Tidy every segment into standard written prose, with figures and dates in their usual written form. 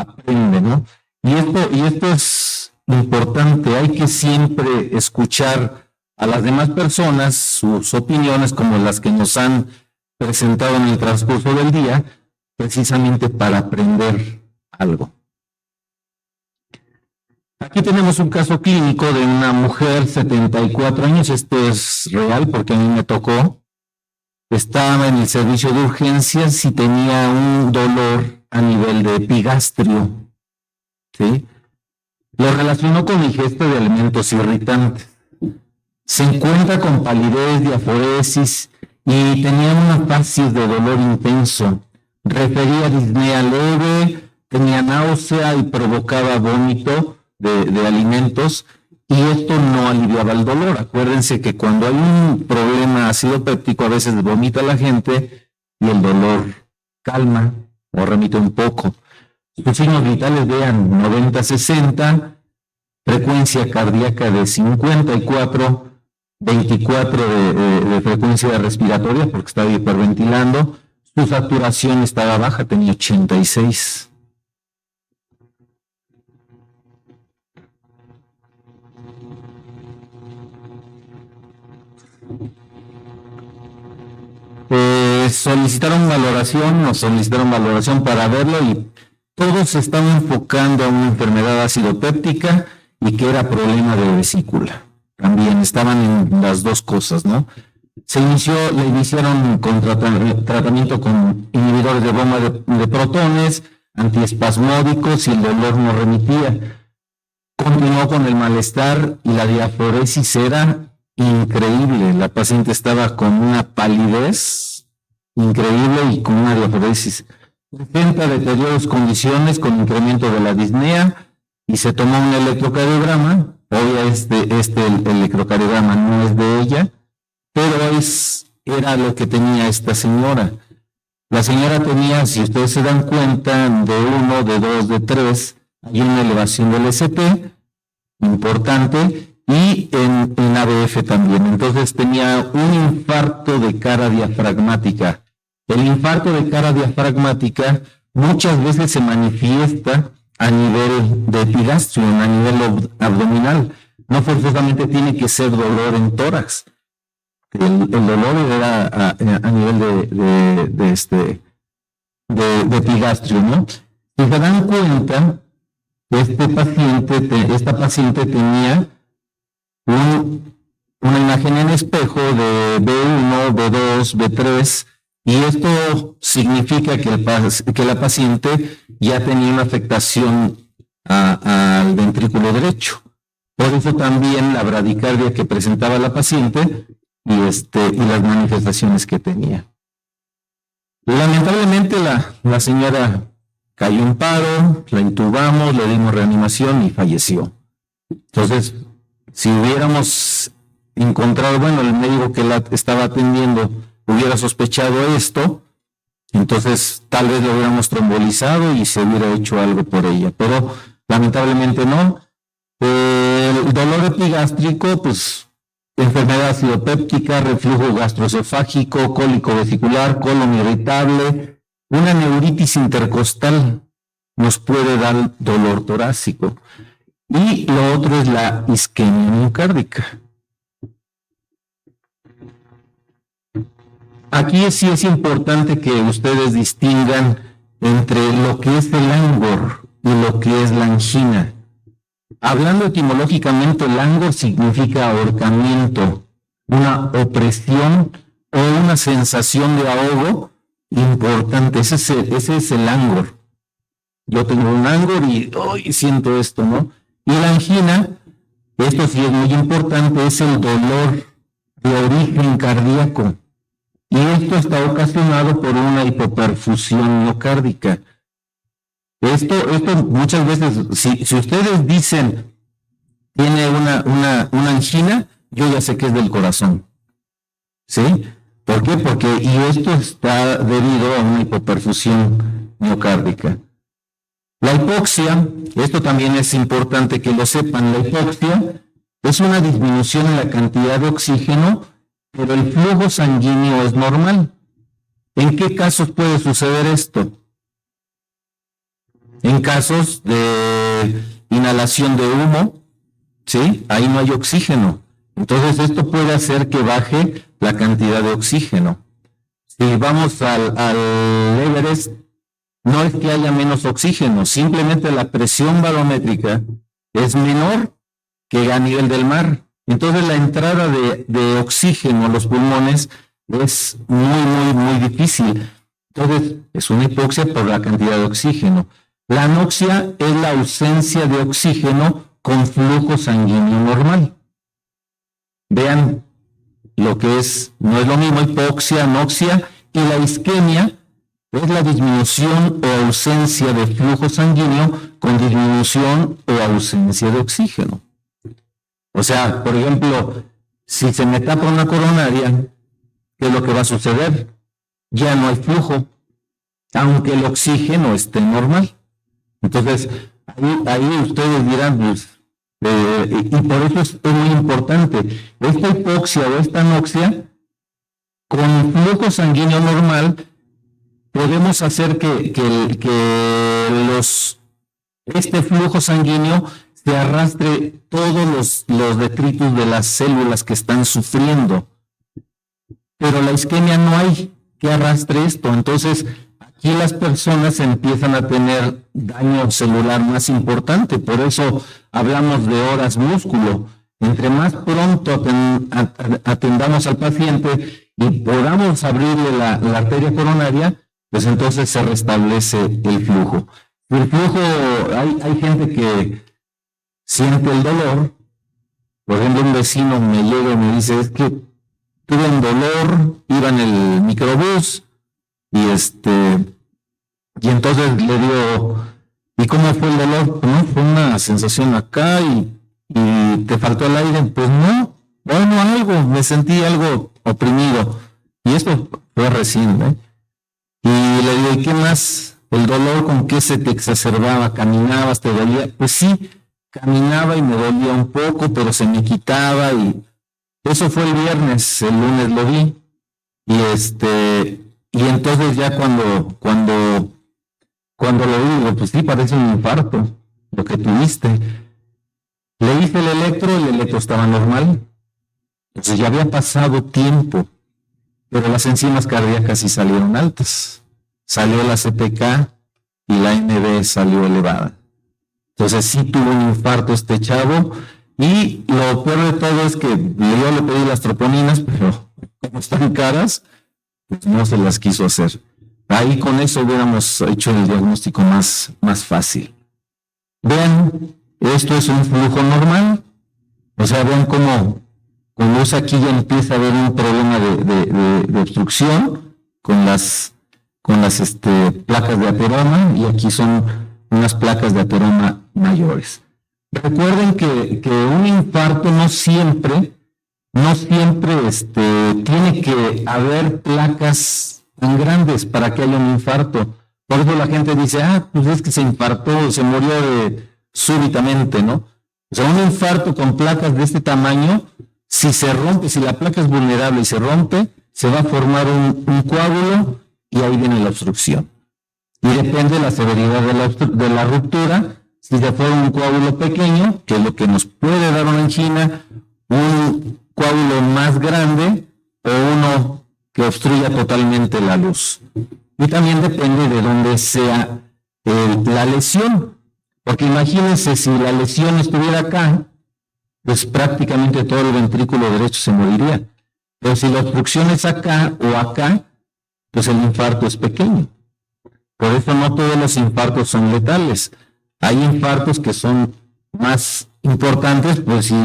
aprende, ¿no? Y esto es importante, hay que siempre escuchar a las demás personas, sus opiniones, como las que nos han presentado en el transcurso del día, precisamente para aprender algo. Aquí tenemos un caso clínico de una mujer, 74 años, esto es real porque a mí me tocó. Estaba en el servicio de urgencias y tenía un dolor a nivel de epigastrio, ¿sí? Lo relacionó con ingesta de alimentos irritantes. Se encuentra con palidez, diaforesis y tenía una facies de dolor intenso. Refería disnea leve, tenía náusea y provocaba vómito de alimentos, y esto no aliviaba el dolor. Acuérdense que cuando hay un problema ácido péptico a veces vomita la gente y el dolor calma o remite un poco. Sus signos vitales, vean, 90-60, frecuencia cardíaca de 54, 24 de frecuencia respiratoria porque estaba hiperventilando, su saturación estaba baja, tenía 86. Solicitaron valoración para verlo y todos se estaban enfocando a una enfermedad ácido-péptica y que era problema de vesícula. También estaban en las dos cosas, ¿no? Le iniciaron con tratamiento con inhibidores de bomba de protones, antiespasmódicos, y el dolor no remitía. Continuó con el malestar y la diaforesis era increíble. La paciente estaba con una palidez increíble y con una diaforesis. Presenta deterioros condiciones con incremento de la disnea y se tomó un electrocardiograma. Hoy el electrocardiograma no es de ella, pero era lo que tenía esta señora. La señora tenía, si ustedes se dan cuenta, de 1, de 2, de 3, hay una elevación del ST importante y en ABF también. Entonces tenía un infarto de cara diafragmática. El infarto de cara diafragmática muchas veces se manifiesta a nivel de epigastrio, a nivel abdominal. No forzosamente tiene que ser dolor en tórax. El dolor era a nivel de epigastrio, ¿no? Si se dan cuenta, esta paciente tenía una imagen en espejo de B1, B2, B3, y esto significa que la paciente ya tenía una afectación al ventrículo derecho. Por eso también la bradicardia que presentaba la paciente y las manifestaciones que tenía. Lamentablemente la señora cayó en paro, la intubamos, le dimos reanimación y falleció. Entonces, si hubiéramos encontrado, el médico que la estaba atendiendo hubiera sospechado esto, entonces tal vez lo hubiéramos trombolizado y se hubiera hecho algo por ella, pero lamentablemente no. El dolor epigástrico, pues enfermedad acidopéptica, reflujo gastroesofágico, cólico vesicular, colon irritable, una neuritis intercostal nos puede dar dolor torácico. Y lo otro es la isquemia miocárdica. Aquí sí es importante que ustedes distingan entre lo que es el langor y lo que es la angina. Hablando etimológicamente, langor significa ahorcamiento, una opresión o una sensación de ahogo importante. Ese es el langor. Yo tengo un langor y hoy siento esto, ¿no? Y la angina, esto sí es muy importante, es el dolor de origen cardíaco. Y esto está ocasionado por una hipoperfusión miocárdica. Esto muchas veces, si ustedes dicen tiene una angina, yo ya sé que es del corazón. ¿Sí? ¿Por qué? Porque esto está debido a una hipoperfusión miocárdica. La hipoxia, esto también es importante que lo sepan, la hipoxia es una disminución en la cantidad de oxígeno, pero el flujo sanguíneo es normal. ¿En qué casos puede suceder esto? en casos de inhalación de humo, ¿sí? Ahí no hay oxígeno. Entonces esto puede hacer que baje la cantidad de oxígeno. Si vamos al Everest, no es que haya menos oxígeno, simplemente la presión barométrica es menor que a nivel del mar. Entonces la entrada de oxígeno a los pulmones es muy difícil. Entonces es una hipoxia por la cantidad de oxígeno. La anoxia es la ausencia de oxígeno con flujo sanguíneo normal. Vean lo que es, no es lo mismo hipoxia, anoxia, y la isquemia es la disminución o ausencia de flujo sanguíneo con disminución o ausencia de oxígeno. O sea, por ejemplo, si se me tapa una coronaria, ¿qué es lo que va a suceder? Ya no hay flujo, aunque el oxígeno esté normal. Entonces, ahí ustedes dirán, pues, y por eso es muy importante, esta hipoxia o esta anoxia, con flujo sanguíneo normal, podemos hacer que este flujo sanguíneo se arrastre todos los detritus de las células que están sufriendo. Pero la isquemia no hay que arrastre esto. Entonces, aquí las personas empiezan a tener daño celular más importante. Por eso hablamos de horas músculo. Entre más pronto atendamos al paciente y podamos abrirle la arteria coronaria, pues entonces se restablece el flujo. El flujo, hay gente que siente el dolor. Por ejemplo, un vecino me llega y me dice, es que tuve un dolor, iba en el microbús y entonces le digo, ¿y cómo fue el dolor? Pues no, fue una sensación acá y te faltó el aire. Pues no, bueno, algo, me sentí algo oprimido. Y esto fue recién, ¿eh? Y le digo, ¿y qué más? ¿El dolor con qué se te exacerbaba? ¿Caminabas, te dolía? Pues sí, caminaba y me dolía un poco, pero se me quitaba y eso fue el viernes, el lunes lo vi. Y entonces ya cuando lo vi, digo, pues sí, parece un infarto, lo que tuviste. Le hice el electro estaba normal. Entonces ya había pasado tiempo, pero las enzimas cardíacas sí salieron altas. Salió la CPK y la NB salió elevada. Entonces sí tuvo un infarto este chavo. Y lo peor de todo es que yo le pedí las troponinas, pero como están caras, pues no se las quiso hacer. Ahí con eso hubiéramos hecho el diagnóstico más fácil. Vean, esto es un flujo normal. O sea, vean cómo con luz aquí ya empieza a haber un problema de obstrucción con las placas de ateroma, y aquí son unas placas de ateroma mayores. Recuerden que un infarto no siempre tiene que haber placas tan grandes para que haya un infarto. Por eso la gente dice, pues es que se infartó, se murió súbitamente, ¿no? O sea, un infarto con placas de este tamaño, si se rompe, si la placa es vulnerable y se rompe, se va a formar un coágulo y ahí viene la obstrucción. Y depende de la severidad de la ruptura. Si se fuera un coágulo pequeño, que es lo que nos puede dar una angina, un coágulo más grande o uno que obstruya totalmente la luz. Y también depende de dónde sea la lesión. Porque imagínense, si la lesión estuviera acá, pues prácticamente todo el ventrículo derecho se moriría. Pero si la obstrucción es acá o acá, pues el infarto es pequeño. Por eso no todos los infartos son letales. Hay infartos que son más importantes, pues si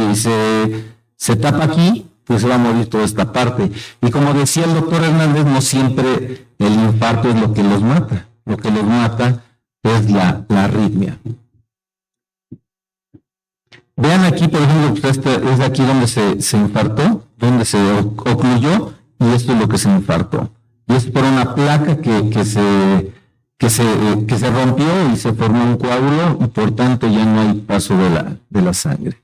se tapa aquí, pues se va a morir toda esta parte. Y como decía el doctor Hernández, no siempre el infarto es lo que los mata. Lo que los mata es la arritmia. Vean aquí, por ejemplo, es aquí donde se infartó, donde se ocluyó, y esto es lo que se infartó. Y es por una placa que se rompió y se formó un coágulo, y por tanto ya no hay paso de la sangre.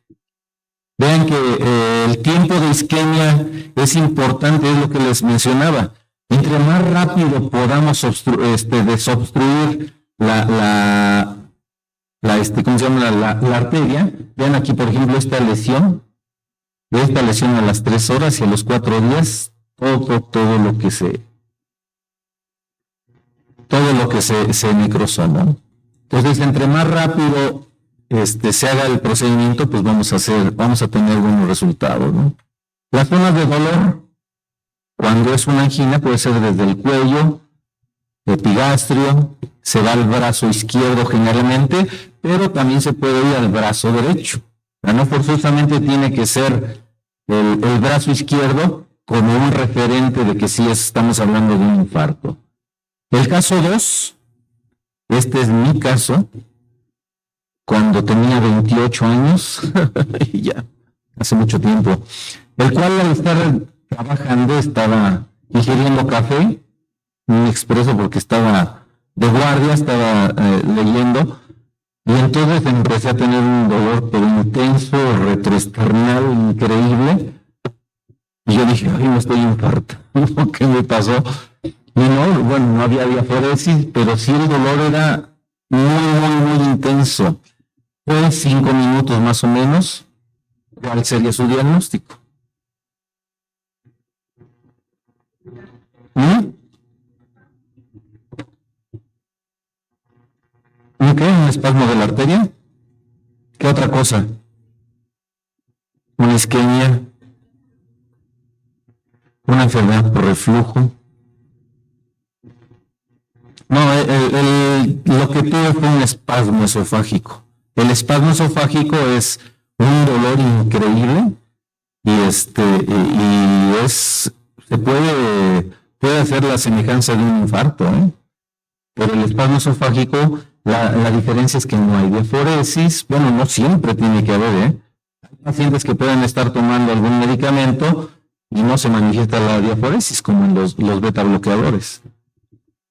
Vean que el tiempo de isquemia es importante, es lo que les mencionaba. Entre más rápido podamos desobstruir la ¿cómo se llama? La arteria. Vean aquí, por ejemplo, esta lesión a las 3 horas y a los 4 días, todo lo que se necrosó, ¿no? Entonces, entre más rápido se haga el procedimiento, pues vamos a tener buenos resultados, ¿no? Las zonas de dolor, cuando es una angina, puede ser desde el cuello, epigastrio, se va al brazo izquierdo generalmente, pero también se puede ir al brazo derecho. O sea, no forzosamente tiene que ser el brazo izquierdo como un referente de que sí estamos hablando de un infarto. El caso 2, este es mi caso, cuando tenía 28 años, ya, hace mucho tiempo, el cual al estar trabajando estaba ingiriendo café, un expreso porque estaba de guardia, estaba leyendo, y entonces empecé a tener un dolor pero intenso, retroesternal, increíble, y yo dije, ay, me estoy infartando, ¿qué me pasó? Y no, bueno, no había diaforesis, pero sí el dolor era muy intenso. Fue 5 minutos más o menos. ¿Cuál sería su diagnóstico? ¿Qué? ¿Un espasmo de la arteria? ¿Qué otra cosa? ¿Una isquemia? ¿Una enfermedad por reflujo? No, lo que tuve fue un espasmo esofágico. El espasmo esofágico es un dolor increíble y se puede hacer la semejanza de un infarto, ¿eh? Pero el espasmo esofágico, la diferencia es que no hay diaforesis. Bueno, no siempre tiene que haber, ¿eh? Hay pacientes que pueden estar tomando algún medicamento y no se manifiesta la diaforesis, como en los beta bloqueadores.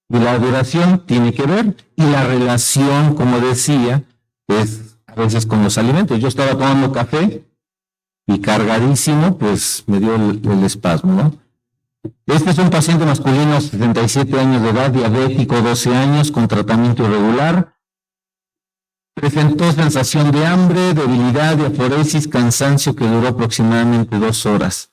Y la duración tiene que ver, y la relación, como decía, es a veces con los alimentos. Yo estaba tomando café y cargadísimo, pues me dio el espasmo, ¿no? Este es un paciente masculino, 77 años de edad, diabético, 12 años, con tratamiento irregular. Presentó sensación de hambre, debilidad, diaforesis, cansancio que duró aproximadamente 2 horas.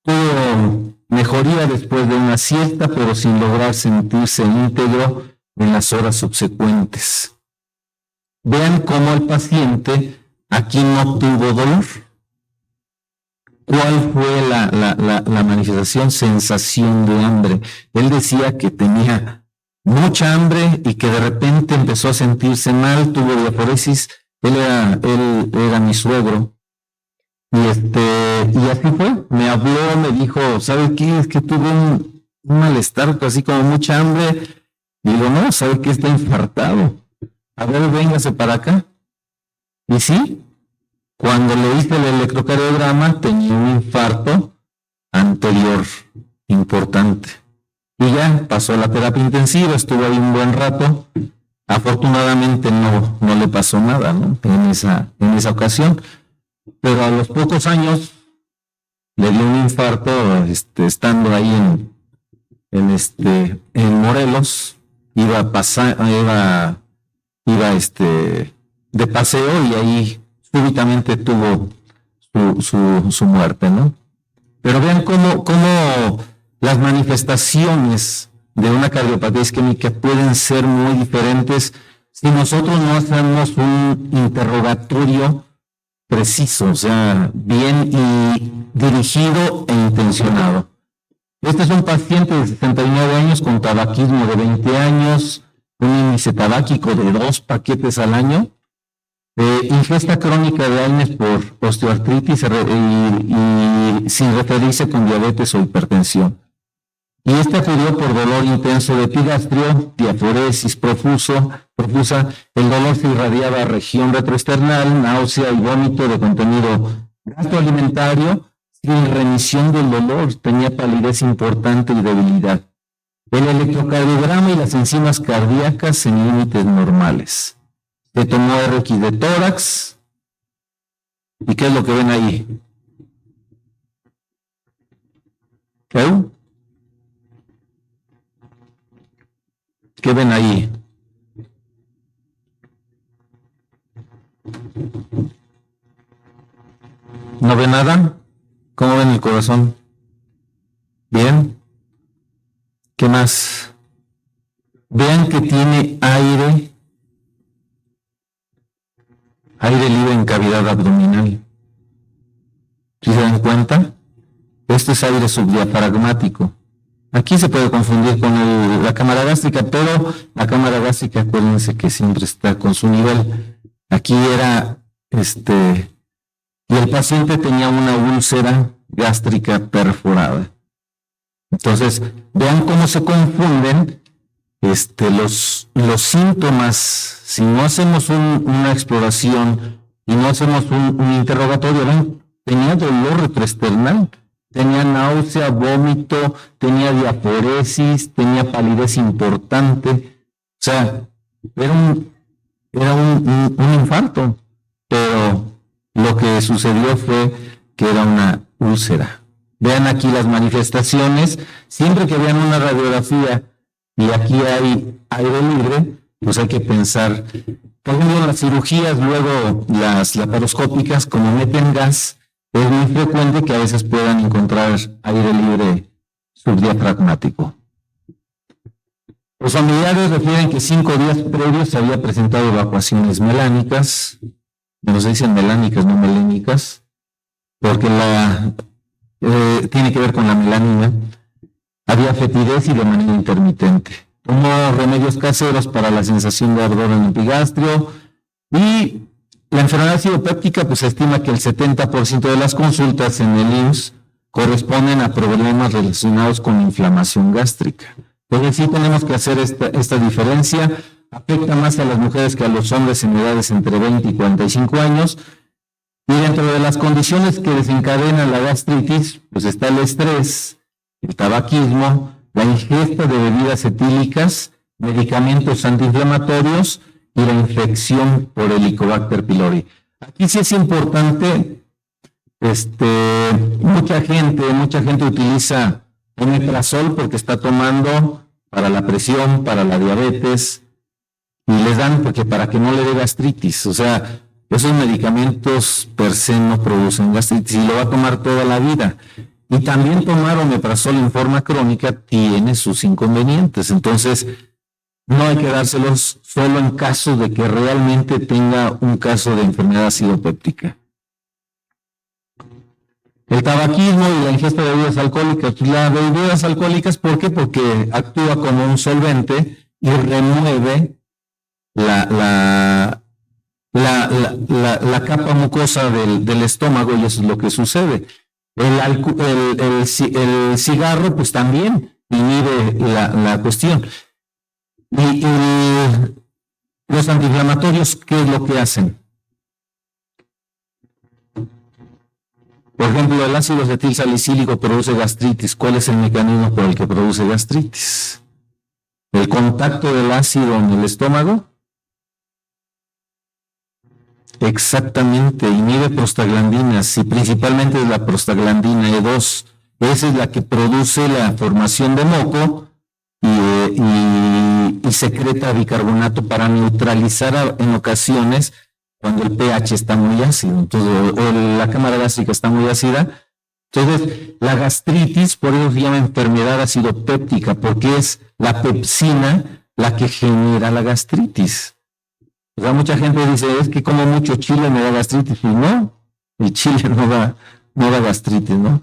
Tuvo mejoría después de una siesta, pero sin lograr sentirse íntegro en las horas subsecuentes. Vean cómo el paciente aquí no tuvo dolor. ¿Cuál fue la manifestación? Sensación de hambre. Él decía que tenía mucha hambre y que de repente empezó a sentirse mal, tuvo diaforesis. Él era mi suegro. Y así fue. Me habló, me dijo, ¿sabe qué? Es que tuve un malestar, así como mucha hambre. Y digo, no, ¿sabe qué? Está infartado. A ver, véngase para acá. Y sí, cuando le hice el electrocardiograma, tenía un infarto anterior importante. Y ya pasó la terapia intensiva, estuvo ahí un buen rato. Afortunadamente no le pasó nada, ¿no? En esa ocasión. Pero a los pocos años le dio un infarto, estando ahí en Morelos, iba de paseo y ahí súbitamente tuvo su muerte, ¿no? Pero vean cómo las manifestaciones de una cardiopatía isquémica pueden ser muy diferentes si nosotros no hacemos un interrogatorio preciso, o sea, bien y dirigido e intencionado. Este es un paciente de 69 años con tabaquismo de 20 años, un índice tabáquico de 2 paquetes al año, ingesta crónica de AINES por osteoartritis y sin referirse con diabetes o hipertensión. Y acudió por dolor intenso de epigastrio, diaforesis profusa, el dolor se irradiaba a región retroesternal, náusea y vómito de contenido gastroalimentario, sin remisión del dolor, tenía palidez importante y debilidad. El electrocardiograma y las enzimas cardíacas en límites normales. Se tomó RX de tórax. ¿Y qué es lo que ven ahí? ¿Qué? ¿Qué ven ahí? ¿No ve nada? ¿Cómo ven el corazón? ¿Bien? ¿Qué más? Vean que tiene aire libre en cavidad abdominal. ¿Sí se dan cuenta? Este es aire subdiafragmático. Aquí se puede confundir con la cámara gástrica, pero la cámara gástrica, acuérdense que siempre está con su nivel. Aquí era, y el paciente tenía una úlcera gástrica perforada. Entonces, vean cómo se confunden los síntomas. Si no hacemos una exploración y no hacemos un interrogatorio, ven, tenía dolor retroesternal, tenía náusea, vómito, tenía diaforesis, tenía palidez importante. O sea, era un infarto, pero lo que sucedió fue que era una úlcera. Vean aquí las manifestaciones. Siempre que vean una radiografía y aquí hay aire libre, pues hay que pensar, por ejemplo, las cirugías, luego las laparoscópicas, como meten gas, es muy frecuente que a veces puedan encontrar aire libre subdiafragmático. Los familiares refieren que 5 días previos se había presentado evacuaciones melánicas. No se dicen melánicas, no melénicas, porque tiene que ver con la melanina. Había fetidez y de manera intermitente. Tomó remedios caseros para la sensación de ardor en el epigastrio y la enfermedad acidopéptica, pues se estima que el 70% de las consultas en el IMSS corresponden a problemas relacionados con inflamación gástrica. Entonces sí tenemos que hacer esta diferencia. Afecta más a las mujeres que a los hombres en edades entre 20 y 45 años. Y dentro de las condiciones que desencadenan la gastritis, pues está el estrés, el tabaquismo, la ingesta de bebidas etílicas, medicamentos antiinflamatorios y la infección por Helicobacter pylori. Aquí sí es importante, mucha gente utiliza omeprazol porque está tomando para la presión, para la diabetes, y les dan porque para que no le dé gastritis. O sea, esos medicamentos per se no producen gastritis y lo va a tomar toda la vida. Y también tomar omeprazol en forma crónica tiene sus inconvenientes. Entonces, no hay que dárselos solo en caso de que realmente tenga un caso de enfermedad acidopéptica. El tabaquismo y la ingesta de bebidas alcohólicas. Las bebidas alcohólicas, ¿por qué? Porque actúa como un solvente y remueve la capa mucosa del estómago, y eso es lo que sucede. El cigarro, pues también inhibe la cuestión. Y los antiinflamatorios, ¿qué es lo que hacen? Por ejemplo, el ácido acetilsalicílico produce gastritis. ¿Cuál es el mecanismo por el que produce gastritis? El contacto del ácido en el estómago. Exactamente, inhibe prostaglandinas y principalmente es la prostaglandina E2. Esa es la que produce la formación de moco y secreta bicarbonato para neutralizar en ocasiones cuando el pH está muy ácido, entonces, o la cámara gástrica está muy ácida. Entonces, la gastritis, por eso se llama enfermedad acidopéptica, porque es la pepsina la que genera la gastritis. O sea, mucha gente dice, es que como mucho chile me da gastritis. Y no, el chile no da gastritis, ¿no?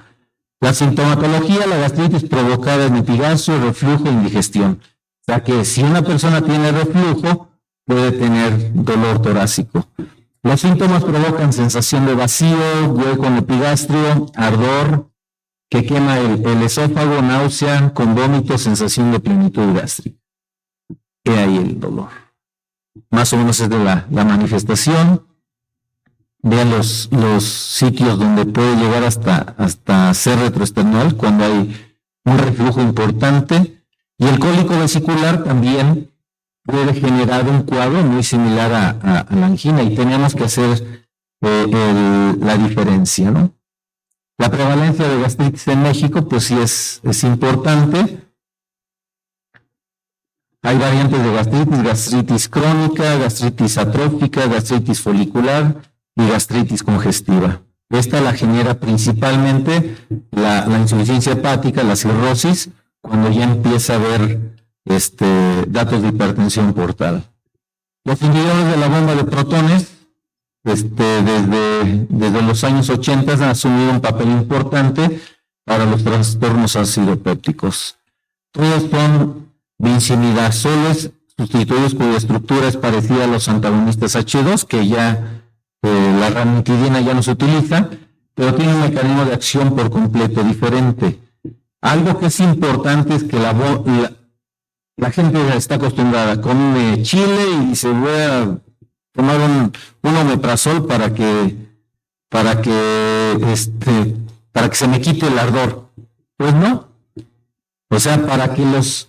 La sintomatología, la gastritis provocada en epigastrio, reflujo e indigestión. O sea que si una persona tiene reflujo, puede tener dolor torácico. Los síntomas provocan sensación de vacío, hueco en el epigastrio, ardor, que quema el esófago, náusea, con vómito, sensación de plenitud gástrica. He ahí el dolor. Más o menos es de la manifestación. Vean los sitios donde puede llegar hasta ser retroesternal cuando hay un reflujo importante. Y el cólico vesicular también puede generar un cuadro muy similar a la angina, y tenemos que hacer la diferencia, ¿no? La prevalencia de gastritis en México, pues sí es importante. Hay variantes de gastritis, gastritis crónica, gastritis atrófica, gastritis folicular y gastritis congestiva. Esta la genera principalmente la insuficiencia hepática, la cirrosis, cuando ya empieza a haber datos de hipertensión portal. Los inhibidores de la bomba de protones, desde los años 80 han asumido un papel importante para los trastornos acidopépticos. Todos son benzimidazoles sustituidos cuya estructura es parecida a los antagonistas H2, que ya la ranitidina ya no se utiliza, pero tiene un mecanismo de acción por completo diferente. Algo que es importante es que la gente está acostumbrada, come chile y se voy a tomar un omeprazol para que se me quite el ardor. Pues no. O sea, para que los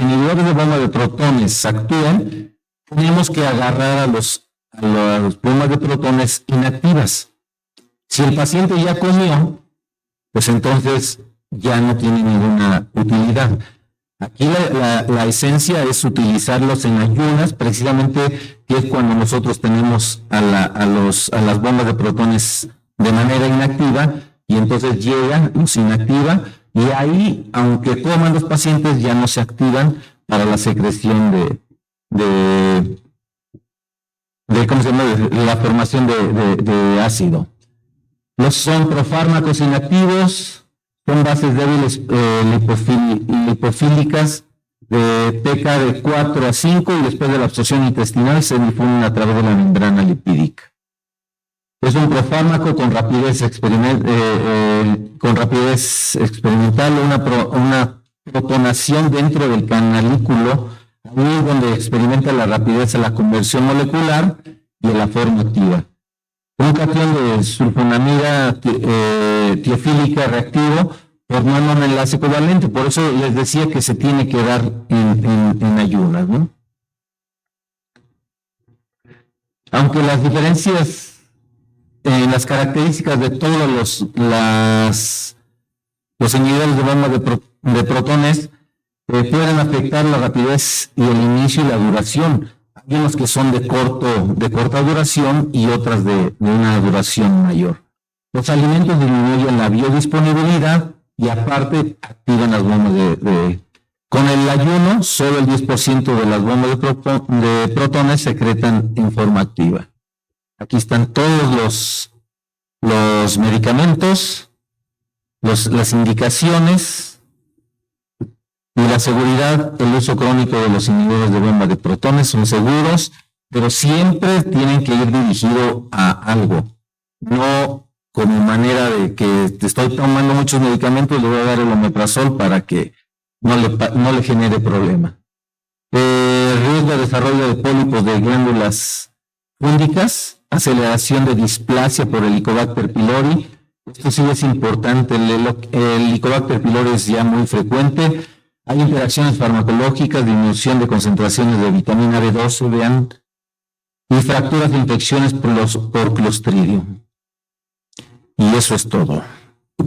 inhibidores de bomba de protones actúen, tenemos que agarrar a las bombas de protones inactivas. Si el paciente ya comió, pues entonces ya no tiene ninguna utilidad. Aquí la esencia es utilizarlos en ayunas, precisamente que es cuando nosotros tenemos a las bombas de protones de manera inactiva, y entonces llega, los inactiva, y ahí, aunque coman los pacientes, ya no se activan para la secreción de ¿cómo se llama? De la formación de ácido. Son profármacos inactivos, son bases débiles lipofílicas de pK de 4 a 5 y después de la absorción intestinal se difunden a través de la membrana lipídica. Es un profármaco con rapidez experimental, una protonación dentro del canalículo, ahí es donde experimenta la rapidez de la conversión molecular y de la forma activa. Un catión de sulfonamida tiofílica reactivo formando un enlace covalente, por eso les decía que se tiene que dar en ayunas, ¿no? Aunque las diferencias en las características de todos los inhibidores de bomba de protones pueden afectar la rapidez y el inicio y la duración. Hay unos que son de corta duración y otras de una duración mayor. Los alimentos disminuyen la biodisponibilidad y aparte activan las bombas con el ayuno, solo el 10% de las bombas de protones se secretan en forma activa. Aquí están todos los medicamentos, las indicaciones y la seguridad. El uso crónico de los inhibidores de bomba de protones son seguros, pero siempre tienen que ir dirigido a algo, no como manera de que te estoy tomando muchos medicamentos, le voy a dar el omeprazol para que no le genere problema. Riesgo de desarrollo de pólipos de glándulas fúngicas, aceleración de displasia por Helicobacter pylori. Esto sí es importante, el Helicobacter pylori es ya muy frecuente. Hay interacciones farmacológicas, disminución de concentraciones de vitamina B12, vean, y fracturas de infecciones por Clostridium. Y eso es todo.